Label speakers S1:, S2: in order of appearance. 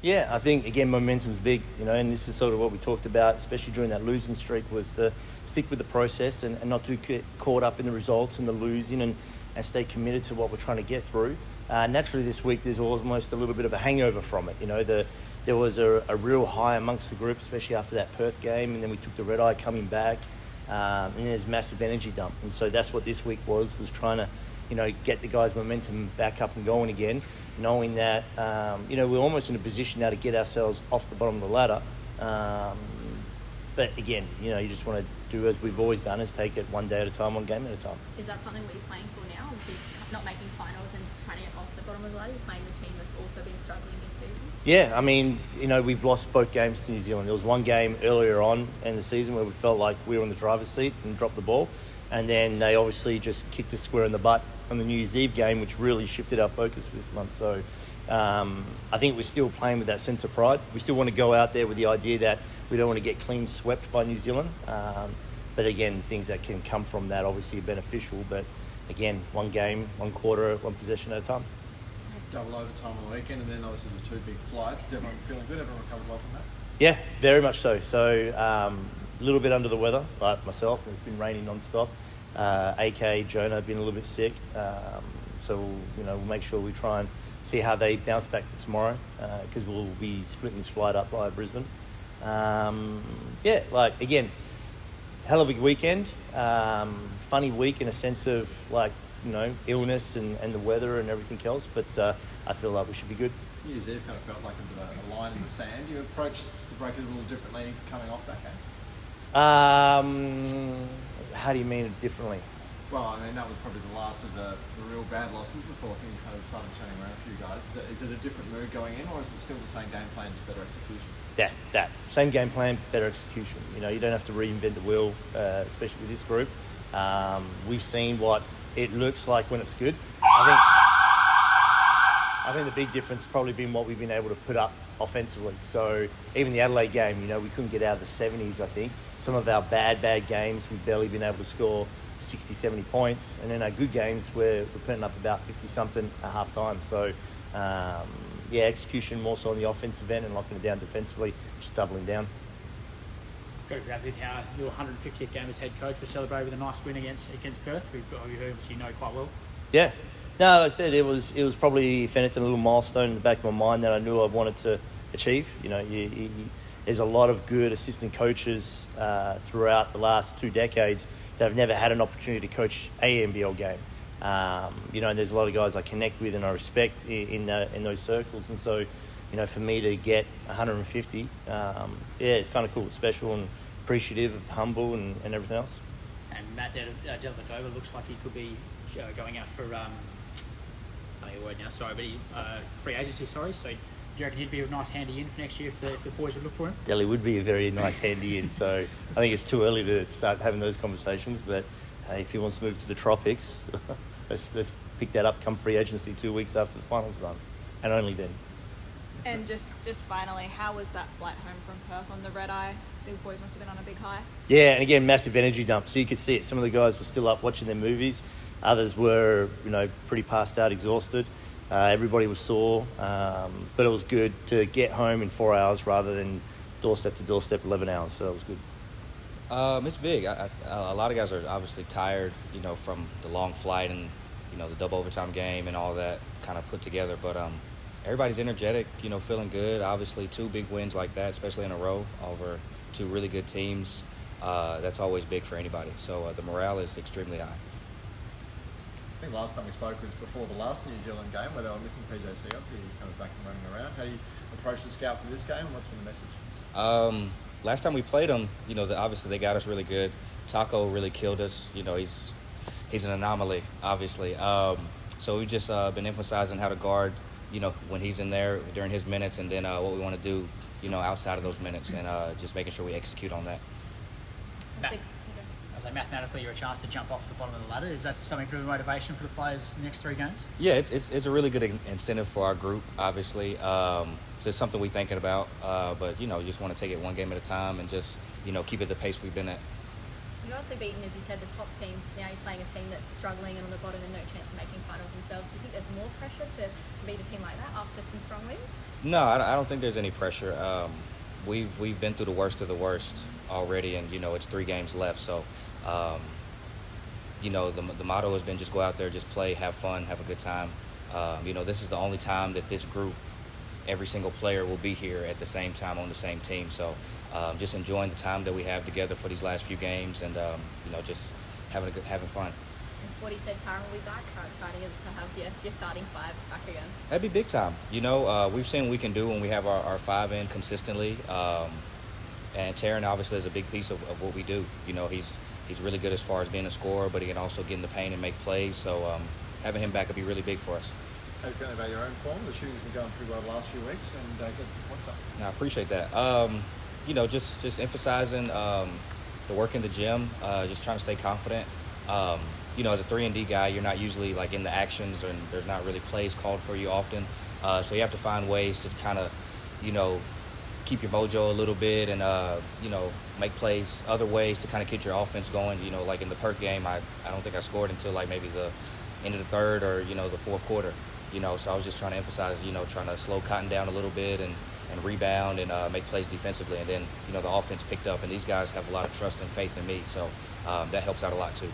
S1: Yeah, I think, again, momentum's big, and this is sort of what we talked about, especially during that losing streak, was to stick with the process and not to get caught up in the results and the losing and stay committed to what we're trying to get through. Naturally, this week, there's almost a little bit of a hangover from it. There was a real high amongst the group, especially after that Perth game, and then we took the red eye coming back, and there's massive energy dump. And so that's what this week was trying to, get the guys' momentum back up and going again, knowing that, we're almost in a position now to get ourselves off the bottom of the ladder. But again, you just want to do as we've always done, is take it one day at a time, one game at a time.
S2: Is that something that you're playing for now? Obviously, not making finals and just trying to get off the bottom of the ladder. You're playing the team that's also been struggling this season.
S1: Yeah, I mean, we've lost both games to New Zealand. There was one game earlier on in the season where we felt like we were in the driver's seat and dropped the ball. And then they obviously just kicked us square in the butt on the New Year's Eve game, which really shifted our focus for this month. So I think we're still playing with that sense of pride. We still want to go out there with the idea that we don't want to get clean swept by New Zealand. But again, things that can come from that obviously are beneficial. But again, one game, one quarter, one possession at a time.
S3: Double overtime on the weekend, and then obviously the two big flights. Is everyone feeling good? Everyone recovered well from that?
S1: Yeah, very much so. So a little bit under the weather, like myself. It's been raining non-stop. AK, Jonah have been a little bit sick. So we'll make sure we try and see how they bounce back for tomorrow, because we'll be splitting this flight up via Brisbane. Again, hell of a weekend. Funny week in a sense of illness and the weather and everything else, but I feel like we should be good.
S3: New Year's Eve kind of felt like a bit of a line in the sand. You approached the Breakers a little differently coming off that game?
S1: How do you mean it differently?
S3: Well, I mean, that was probably the last of the real bad losses before things kind of started turning around for you guys. Is it a different mood going in, or is it still the same game plan, just better execution?
S1: That. Same game plan, better execution. You don't have to reinvent the wheel, especially with this group. We've seen what it looks like when it's good. I think the big difference has probably been what we've been able to put up offensively. So even the Adelaide game, we couldn't get out of the 70s, I think. Some of our bad games, we've barely been able to score 60, 70 points. And then our good games, we're putting up about 50-something at half-time. So, execution more so on the offensive end and locking it down defensively, just doubling down.
S4: Very proud with how your 150th game as head coach was celebrated with a nice win against Perth, who you obviously know quite well.
S1: Yeah. No, like I said, it was probably, if anything, a little milestone in the back of my mind that I knew I wanted to achieve. There's a lot of good assistant coaches throughout the last 2 decades that have never had an opportunity to coach a NBL game. And there's a lot of guys I connect with and I respect in those circles. And so, for me to get 150, it's kind of cool. It's special and appreciative, humble and everything else.
S4: And Matt Dellavedova looks like he could be going out for, free agency, so do you reckon he'd be a nice handy in for next year if the boys would look for him?
S1: Delhi would be a very nice handy in, so I think it's too early to start having those conversations, but if he wants to move to the tropics, let's pick that up come free agency 2 weeks after the finals done, and only then.
S2: And just finally, how was that flight home from Perth on the red eye? The boys must have been on a big high.
S1: Yeah, and again, massive energy dump. So you could see it. Some of the guys were still up watching their movies. Others were, pretty passed out, exhausted. Everybody was sore, but it was good to get home in 4 hours rather than doorstep to doorstep 11 hours. So that was good.
S5: It's big. A lot of guys are obviously tired, from the long flight and, the double overtime game and all that kind of put together. But everybody's energetic, feeling good. Obviously, 2 big wins like that, especially in a row over 2 really good teams, that's always big for anybody. So the morale is extremely high.
S3: I think last time we spoke was before the last New Zealand game where they were missing PJC. Obviously, he's kind of back and running around. How do you approach the scout for this game? What's been the message?
S5: Last time we played them, obviously they got us really good. Taco really killed us. He's an anomaly, obviously. So we've just been emphasizing how to guard, when he's in there during his minutes, and then what we want to do, outside of those minutes, and just making sure we execute on that.
S4: Mathematically, you're a chance to jump off the bottom of the ladder. Is that something of motivation for the players in the next 3 games?
S5: Yeah, it's a really good incentive for our group, obviously. It's something we're thinking about, but, you just want to take it one game at a time and just, keep it the pace we've been at.
S2: You've also beaten, as you said, the top teams. Now you're playing a team that's struggling and on the bottom and no chance of making finals themselves. yourselves, do you think there's more pressure to beat a team like that after some strong wins?
S5: No, I don't think there's any pressure. We've been through the worst of the worst already, and it's 3 games left. So, the motto has been just go out there, just play, have fun, have a good time. This is the only time that this group, every single player will be here at the same time on the same team. So, just enjoying the time that we have together for these last few games, and just having fun.
S2: And Forde said Taran will be back. How exciting is it to have your starting 5 back again?
S5: That'd be big time. We've seen what we can do when we have our 5 in consistently. And Taran obviously is a big piece of what we do. He's really good as far as being a scorer, but he can also get in the paint and make plays. So having him back would be really big for us.
S3: How are you feeling about your own form? The shooting's been going pretty well the last few weeks, and get some points up.
S5: I appreciate that. Just emphasizing the work in the gym, just trying to stay confident. As a 3-and-D guy, you're not usually like in the actions, and there's not really plays called for you often. So you have to find ways to kind of, keep your mojo a little bit, and make plays other ways to kind of get your offense going. Like in the Perth game, I don't think I scored until like maybe the end of the third or the fourth quarter. So I was just trying to emphasize, trying to slow Cotton down a little bit and rebound and make plays defensively. And then, the offense picked up, and these guys have a lot of trust and faith in me. So that helps out a lot too.